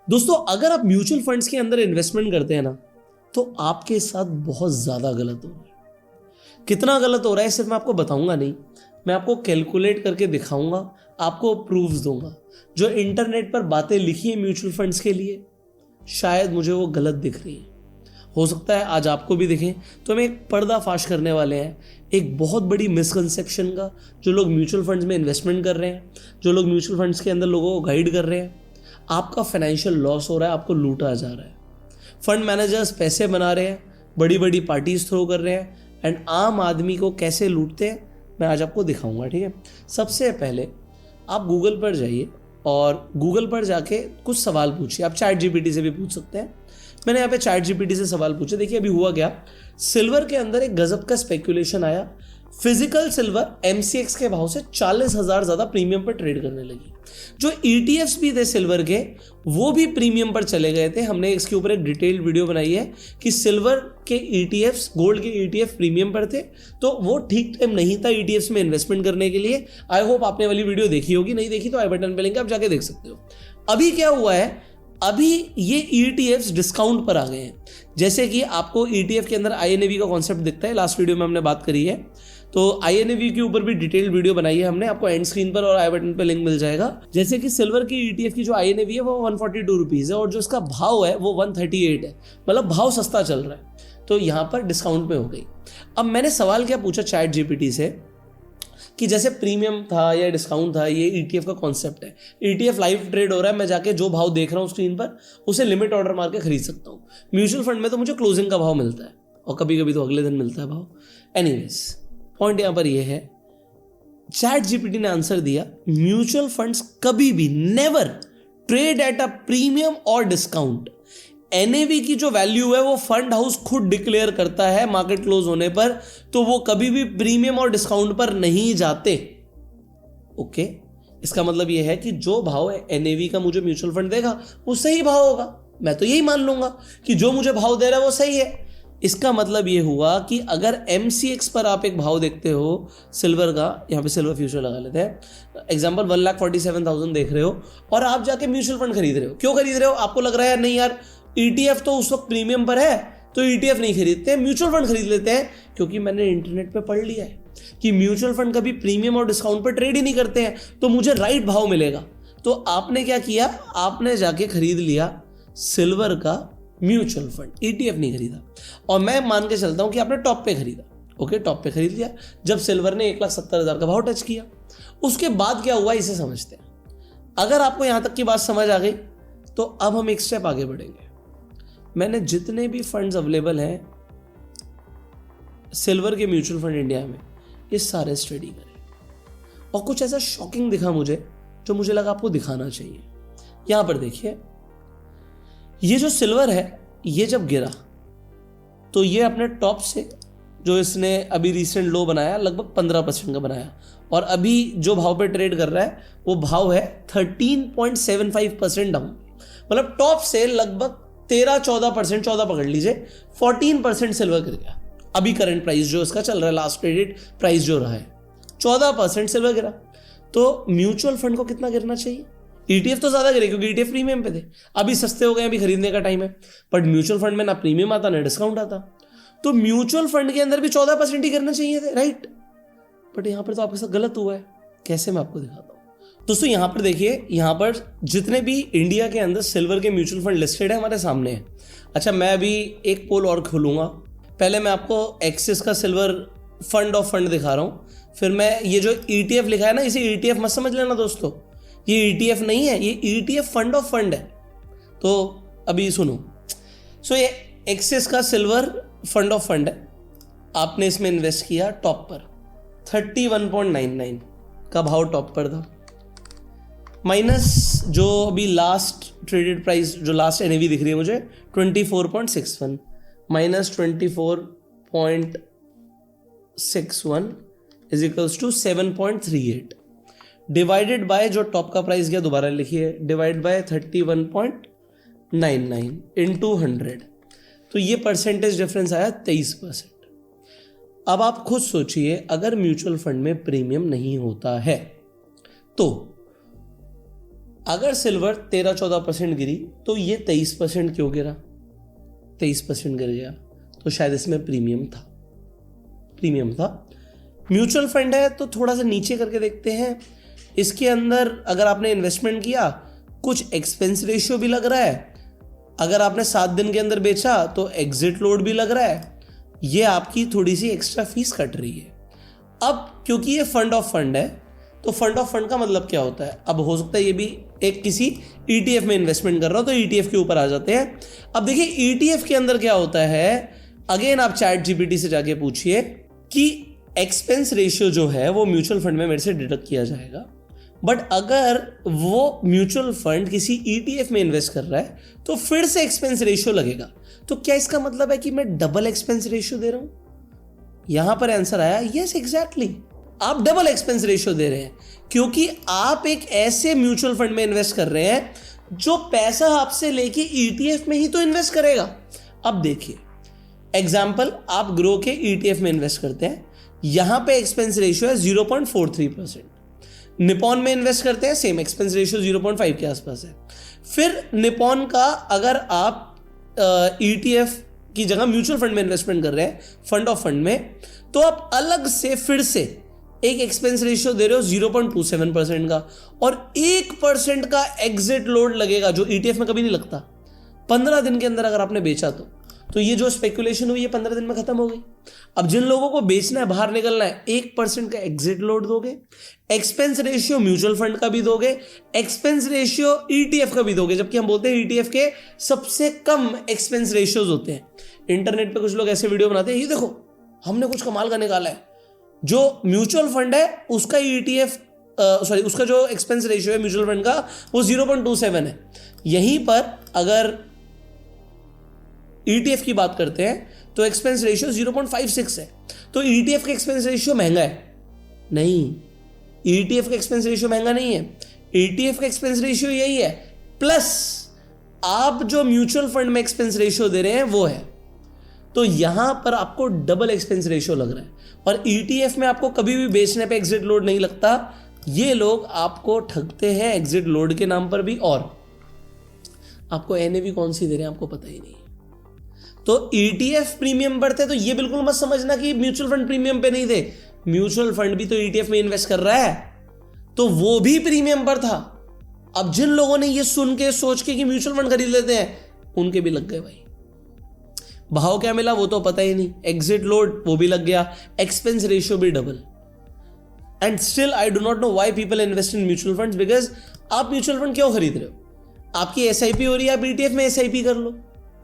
दोस्तों अगर आप म्यूचुअल फंड्स के अंदर इन्वेस्टमेंट करते हैं ना, तो आपके साथ बहुत ज़्यादा गलत हो रहा है। कितना गलत हो रहा है सिर्फ मैं आपको बताऊंगा नहीं, मैं आपको कैलकुलेट करके दिखाऊंगा, आपको प्रूफ्स दूंगा। जो इंटरनेट पर बातें लिखी है म्यूचुअल फंड्स के लिए, शायद मुझे वो गलत दिख रही है, हो सकता है आज आपको भी दिखें। तो हम एक पर्दाफाश करने वाले हैं एक बहुत बड़ी मिसकंसेप्शन का, जो लोग म्यूचुअल फंड्स में इन्वेस्टमेंट कर रहे हैं, जो लोग म्यूचुअल फंड्स के अंदर लोगों को गाइड कर रहे हैं। आपका फाइनेंशियल लॉस हो रहा है, आपको लूटा जा रहा है। फंड मैनेजर्स पैसे बना रहे हैं, बड़ी बड़ी पार्टीज थ्रो कर रहे हैं, एंड आम आदमी को कैसे लूटते हैं मैं आज आपको दिखाऊंगा। ठीक है, सबसे पहले आप गूगल पर जाइए और गूगल पर जाके कुछ सवाल पूछिए। आप चैट जीपीटी से भी पूछ सकते हैं। मैंने यहाँ पे चैट जीपीटी से सवाल पूछे। देखिए अभी हुआ क्या, सिल्वर के अंदर एक गजब का स्पेकुलेशन आया। फिजिकल सिल्वर एमसीएक्स के भाव से 40,000 ज्यादा प्रीमियम पर ट्रेड करने लगी। जो ईटीएफ्स भी थे सिल्वर के, वो भी प्रीमियम पर चले गए थे। हमने इसके ऊपर एक डिटेल्ड वीडियो बनाई है कि सिल्वर के ईटीएफ्स, गोल्ड के ईटीएफ प्रीमियम पर थे, तो वो ठीक टाइम नहीं था ईटीएफ्स में इन्वेस्टमेंट करने के लिए। आई होप आपने वाली वीडियो देखी होगी, नहीं देखी तो आई बटन पे लिंक आप जाके देख सकते हो। अभी क्या हुआ है, अभी ये ईटीएफ्स डिस्काउंट पर आ गए हैं। जैसे कि आपको ईटीएफ के अंदर आईएनएवी का कॉन्सेप्ट दिखता है, लास्ट वीडियो में हमने बात करी है। तो आईएनएवी के ऊपर भी डिटेल्ड वीडियो बनाई है हमने, आपको एंड स्क्रीन पर और आई बटन पर लिंक मिल जाएगा। जैसे कि सिल्वर की ईटीएफ की जो आईएनएवी है वो 142 रुपीज है और जो इसका भाव है वो 138 है, मतलब भाव सस्ता चल रहा है। तो यहाँ पर डिस्काउंट पे हो गई। अब मैंने सवाल क्या पूछा चैट जीपीटी से कि जैसे प्रीमियम था या डिस्काउंट था, ये ईटीएफ का कॉन्सेप्ट है। ईटीएफ लाइव ट्रेड हो रहा है, मैं जाके जो भाव देख रहा हूँ स्क्रीन पर उसे लिमिट ऑर्डर मार के खरीद सकता हूँ। म्यूचुअल फंड में तो मुझे क्लोजिंग का भाव मिलता है और कभी कभी तो अगले दिन मिलता है भाव। एनीवेज, पॉइंट यहां पर यह है, चैट जीपीटी ने आंसर दिया, म्यूचुअल फंड्स कभी भी never trade at a premium और डिस्काउंट। एनएवी की जो वैल्यू है वो फंड हाउस खुद डिक्लेयर करता है मार्केट क्लोज होने पर, तो वो कभी भी प्रीमियम और डिस्काउंट पर नहीं जाते। ओके, इसका मतलब यह है कि जो भाव है एनएवी का मुझे म्यूचुअल फंड देगा वो सही भाव होगा। मैं तो यही मान लूंगा कि जो मुझे भाव दे रहा है वो सही है। इसका मतलब ये हुआ कि अगर एमसीएक्स पर आप एक भाव देखते हो सिल्वर का, यहाँ पे सिल्वर फ्यूचर लगा लेते हैं, एग्जांपल 1,47,000 देख रहे हो और आप जाके म्यूचुअल फंड खरीद रहे हो। क्यों खरीद रहे हो? आपको लग रहा है नहीं यार ईटीएफ तो उस वक्त प्रीमियम पर है, तो ईटीएफ नहीं खरीदते, म्यूचुअल फंड खरीद लेते हैं। क्योंकि मैंने इंटरनेट पे पढ़ लिया है कि म्यूचुअल फंड कभी प्रीमियम और डिस्काउंट पर ट्रेड ही नहीं करते हैं, तो मुझे राइट भाव मिलेगा। तो आपने क्या किया, आपने जाके खरीद लिया सिल्वर का म्यूचुअल फंड, ईटीएफ नहीं खरीदा। और मैं मान के चलता हूं कि आपने टॉप पे खरीदा। ओके, टॉप पे खरीद लिया जब सिल्वर ने 1,70,000 का भाव टच किया। उसके बाद क्या हुआ इसे समझते हैं। अगर आपको यहां तक की बात समझ आ गई तो अब हम एक स्टेप आगे बढ़ेंगे। मैंने जितने भी फंड्स अवेलेबल हैं सिल्वर के म्यूचुअल फंड इंडिया में, ये सारे स्टडी करें और कुछ ऐसा शॉकिंग दिखा मुझे जो मुझे लगा आपको दिखाना चाहिए। यहां पर देखिए, ये जो सिल्वर है ये जब गिरा तो ये अपने टॉप से जो इसने अभी रिसेंट लो बनाया लगभग 15% का बनाया, और अभी जो भाव पे ट्रेड कर रहा है वो भाव है 13.75% डाउन। मतलब टॉप से लगभग 13-14%, 14 पकड़ लीजिए, 14% सिल्वर गिर गया। अभी करंट प्राइस जो इसका चल रहा है, लास्ट ट्रेडेड प्राइस जो रहा है, 14% सिल्वर गिरा। तो म्यूचुअल फंड को कितना गिरना चाहिए? ईटीएफ तो ज्यादा गिरे क्योंकि ईटीएफ प्रीमियम पे थे, अभी सस्ते हो गए, अभी खरीदने का टाइम है। बट म्यूचुअल फंड में ना प्रीमियम आता ना डिस्काउंट आता, तो म्यूचुअल फंड के अंदर भी 14% ही करना चाहिए थे, राइट? बट यहां पर तो आपके साथ गलत हुआ है। कैसे, मैं आपको दिखाता हूं। दोस्तों यहां पर देखिए, यहां पर जितने भी इंडिया के अंदर सिल्वर के म्यूचुअल फंड लिस्टेड है हमारे सामने है। अच्छा, मैं अभी एक पोल और खोलूंगा। पहले मैं आपको एक्सिस का सिल्वर फंड ऑफ फंड दिखा रहा हूं, फिर मैं ये जो ईटीएफ लिखा है ना, इसे ईटीएफ मत समझ लेना दोस्तों, ये ईटीएफ नहीं है, ये ईटीएफ फंड ऑफ फंड है। तो अभी सुनो, सो ये एक्सिस का सिल्वर फंड ऑफ फंड है, आपने इसमें इन्वेस्ट किया टॉप पर 31.99 का भाव टॉप पर था, माइनस जो अभी लास्ट ट्रेडेड प्राइस, जो लास्ट एनएवी दिख रही है मुझे 24.61, minus 24.61 is equals to 7.38 divided by जो टॉप का प्राइस गया, दोबारा लिखिए, डिवाइड बाय 31.99 इंटू 100, तो ये परसेंटेज डिफरेंस आया 23%। अब आप खुद सोचिए, अगर म्यूचुअल फंड में प्रीमियम नहीं होता है तो अगर सिल्वर 13-14% गिरी तो ये 23% क्यों गिरा? 23% गिर गया तो शायद इसमें प्रीमियम था। म्यूचुअल फंड है तो थोड़ा सा नीचे करके देखते हैं। इसके अंदर अगर आपने इन्वेस्टमेंट किया, कुछ एक्सपेंस रेशियो भी लग रहा है। अगर आपने 7 दिन के अंदर बेचा तो एग्जिट लोड भी लग रहा है। ये आपकी थोड़ी सी एक्स्ट्रा फीस कट रही है। अब क्योंकि ये फंड ऑफ फंड है तो फंड ऑफ फंड का मतलब क्या होता है? अब हो सकता है ये भी एक किसी ETF में इन्वेस्टमेंट कर रहा हो तो ETF के ऊपर आ जाते हैं। अब देखिए ETF के अंदर क्या होता है, अगेन आप ChatGPT से जाके पूछिए कि एक्सपेंस रेशियो जो है वो म्यूचुअल फंड में मेरे से डिडक्ट किया जाएगा, बट अगर वो म्यूचुअल फंड किसी ETF में इन्वेस्ट कर रहा है तो फिर से एक्सपेंस रेशियो लगेगा। तो क्या इसका मतलब है कि मैं डबल एक्सपेंस रेशियो दे रहा हूं? यहां पर आंसर आया यस, एग्जैक्टली, आप डबल एक्सपेंस रेशियो दे रहे हैं क्योंकि आप एक ऐसे म्यूचुअल फंड में इन्वेस्ट कर रहे हैं जो पैसा आपसे लेके ETF में ही तो इन्वेस्ट करेगा। अब देखिए एग्जाम्पल, आप ग्रो के ETF में इन्वेस्ट करते हैं, यहां पे एक्सपेंस रेशियो है 0.43%। निपॉन में इन्वेस्ट करते हैं, सेम एक्सपेंस रेशियो 0.5 के आसपास है। फिर निपॉन का अगर आप ETF की जगह म्यूचुअल फंड में इन्वेस्टमेंट कर रहे हैं, फंड ऑफ फंड में, तो आप अलग से फिर से एक एक्सपेंस रेशियो दे रहे हो 0.27% का, और 1% का एग्जिट लोड लगेगा जो ETF में कभी नहीं लगता। 15 दिन के अंदर अगर आपने बेचा तो ये जो स्पेकुलेशन हुई ये 15 दिन में खत्म हो गई। अब जिन लोगों को बेचना है, बाहर निकलना है, 1% का एग्जिट लोड दोगे, एक्सपेंस रेशियो म्यूचुअल फंड का भी दोगे, एक्सपेंस रेशियो ETF का भी दोगे, जबकि हम बोलते हैं ETF के सबसे कम एक्सपेंस रेशियोज होते हैं। इंटरनेट पे कुछ लोग ऐसे वीडियो बनाते हैं, ये देखो हमने कुछ कमाल का निकाला है, जो म्यूचुअल फंड है उसका उसका जो एक्सपेंस रेशियो है म्यूचुअल फंड का वो 0.27 है। यहीं पर अगर ETF की बात करते हैं तो एक्सपेंस रेशियो 0.56 है। तो ETF का एक्सपेंस रेशियो महंगा है? नहीं, ETF का एक्सपेंस रेशियो महंगा नहीं है। ETF का एक्सपेंस रेशियो यही है, प्लस आप जो म्यूचुअल फंड में एक्सपेंस रेशियो दे रहे हैं वो है। तो यहां पर आपको डबल एक्सपेंस रेशियो लग रहा है, और ETF में आपको कभी भी बेचने पे एग्जिट लोड नहीं लगता। ये लोग आपको ठगते हैं एग्जिट लोड के नाम पर भी, और आपको NAV कौन सी दे रहे हैं आपको पता ही नहीं। तो ETF प्रीमियम बढ़ते हैं तो ये बिल्कुल मत समझना कि म्यूचुअल फंड प्रीमियम पे नहीं थे। म्यूचुअल फंड भी तो ETF में इन्वेस्ट कर रहा है तो वो भी प्रीमियम पर था। अब जिन लोगों ने ये सुन के सोच के कि म्यूचुअल फंड खरीद लेते हैं, उनके भी लग गए भाई। भाव क्या मिला वो तो पता ही नहीं, एग्जिट लोड वो भी लग गया, एक्सपेंस रेशियो भी double. And still I do not know why people invest in mutual funds, because आप म्यूचुअल फंड क्यों खरीद रहे हो? आपकी SIP हो रही है, आप ETF में SIP कर लो,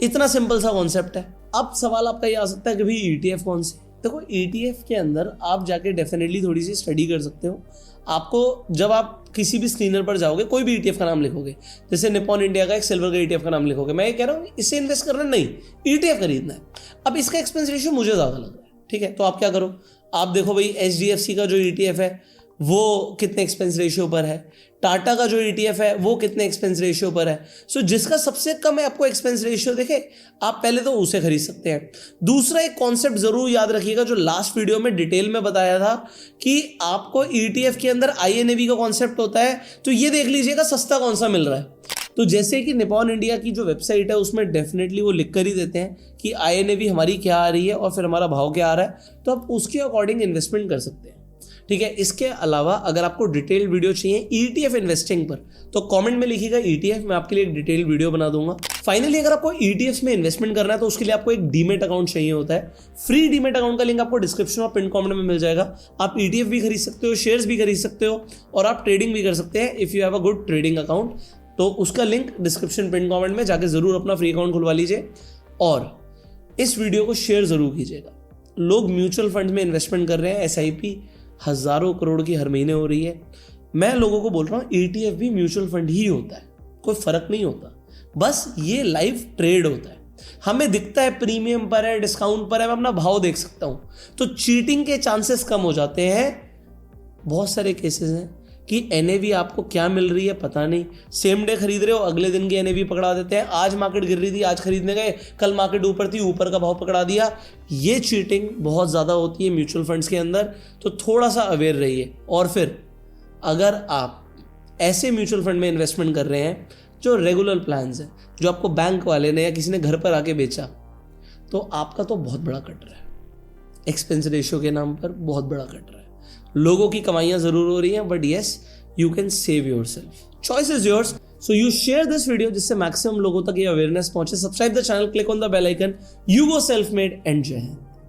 इतना सिंपल सा कॉन्सेप्ट है। अब सवाल आपका ये आ सकता है कि भाई ETF कौन से? देखो ETF के अंदर आप जाके डेफिनेटली थोड़ी सी स्टडी कर सकते हो। आपको जब आप किसी भी स्क्रीनर पर जाओगे, कोई भी ETF का नाम लिखोगे, जैसे निपॉन इंडिया का एक सिल्वर का ETF का नाम लिखोगे, मैं ये कह रहा हूँ इससे इन्वेस्ट करना नहीं, ETF खरीदना है। अब इसका एक्सपेंस रेशियो मुझे ज़्यादा लग रहा है, ठीक है, तो आप क्या करो, आप देखो भाई HDFC का जो ETF है वो कितने एक्सपेंस रेशियो पर है, टाटा का जो ETF है वो कितने एक्सपेंस रेशियो पर है। सो जिसका सबसे कम है आपको एक्सपेंस रेशियो देखे, आप पहले तो उसे खरीद सकते हैं। दूसरा एक कॉन्सेप्ट जरूर याद रखिएगा जो लास्ट वीडियो में डिटेल में बताया था कि आपको ETF के अंदर INAV का कॉन्सेप्ट होता है, तो ये देख लीजिएगा सस्ता कौन सा मिल रहा है। तो जैसे कि निपॉन इंडिया की जो वेबसाइट है उसमें डेफिनेटली वो लिख कर ही देते हैं कि INAV हमारी क्या आ रही है और फिर हमारा भाव क्या आ रहा है, तो आप उसके अकॉर्डिंग इन्वेस्टमेंट कर सकते हैं, ठीक है। इसके अलावा अगर आपको डिटेल्ड वीडियो चाहिए ETF इन्वेस्टिंग पर तो कमेंट में लिखिएगा ETF, मैं आपके लिए एक डिटेल्ड वीडियो बना दूंगा। फाइनली अगर आपको ETFs में इन्वेस्टमेंट करना है तो उसके लिए आपको एक डीमेट अकाउंट चाहिए होता है। फ्री डीमेट अकाउंट का लिंक आपको डिस्क्रिप्शन और पिन कमेंट में मिल जाएगा। आप ETF भी खरीद सकते हो, शेयर्स भी खरीद सकते हो, और आप ट्रेडिंग भी कर सकते हैं if you have a good trading account. तो उसका लिंक डिस्क्रिप्शन पिन कमेंट में जाके जरूर अपना फ्री अकाउंट खुलवा लीजिए, और इस वीडियो को शेयर जरूर कीजिएगा। लोग म्यूचुअल फंड में इन्वेस्टमेंट कर रहे हैं, SIP हजारों करोड़ की हर महीने हो रही है। मैं लोगों को बोल रहा हूँ ETF भी म्यूचुअल फंड ही होता है, कोई फर्क नहीं होता, बस ये लाइव ट्रेड होता है। हमें दिखता है प्रीमियम पर है, डिस्काउंट पर है, मैं अपना भाव देख सकता हूँ, तो चीटिंग के चांसेस कम हो जाते हैं। बहुत सारे केसेस हैं कि NAV आपको क्या मिल रही है पता नहीं, सेम डे खरीद रहे हो अगले दिन की NAV पकड़ा देते हैं। आज मार्केट गिर रही थी, आज खरीदने गए, कल मार्केट ऊपर थी, ऊपर का भाव पकड़ा दिया। ये चीटिंग बहुत ज़्यादा होती है म्यूचुअल फंड्स के अंदर, तो थोड़ा सा अवेयर रहिए। और फिर अगर आप ऐसे म्यूचुअल फंड में इन्वेस्टमेंट कर रहे हैं जो रेगुलर प्लान्स हैं, जो आपको बैंक वाले ने या किसी ने घर पर आके बेचा, तो आपका तो बहुत बड़ा कट रहा है। एक्सपेंस रेशियो के नाम पर बहुत बड़ा कट रहा है। लोगों की कमाइयां जरूर हो रही हैं, but yes, you can save yourself. Choice is yours. So you share this video जिससे मैक्सिमम लोगों तक ये अवेयरनेस पहुंचे। Subscribe the channel, click on the bell icon. You go self made and जय हिंद।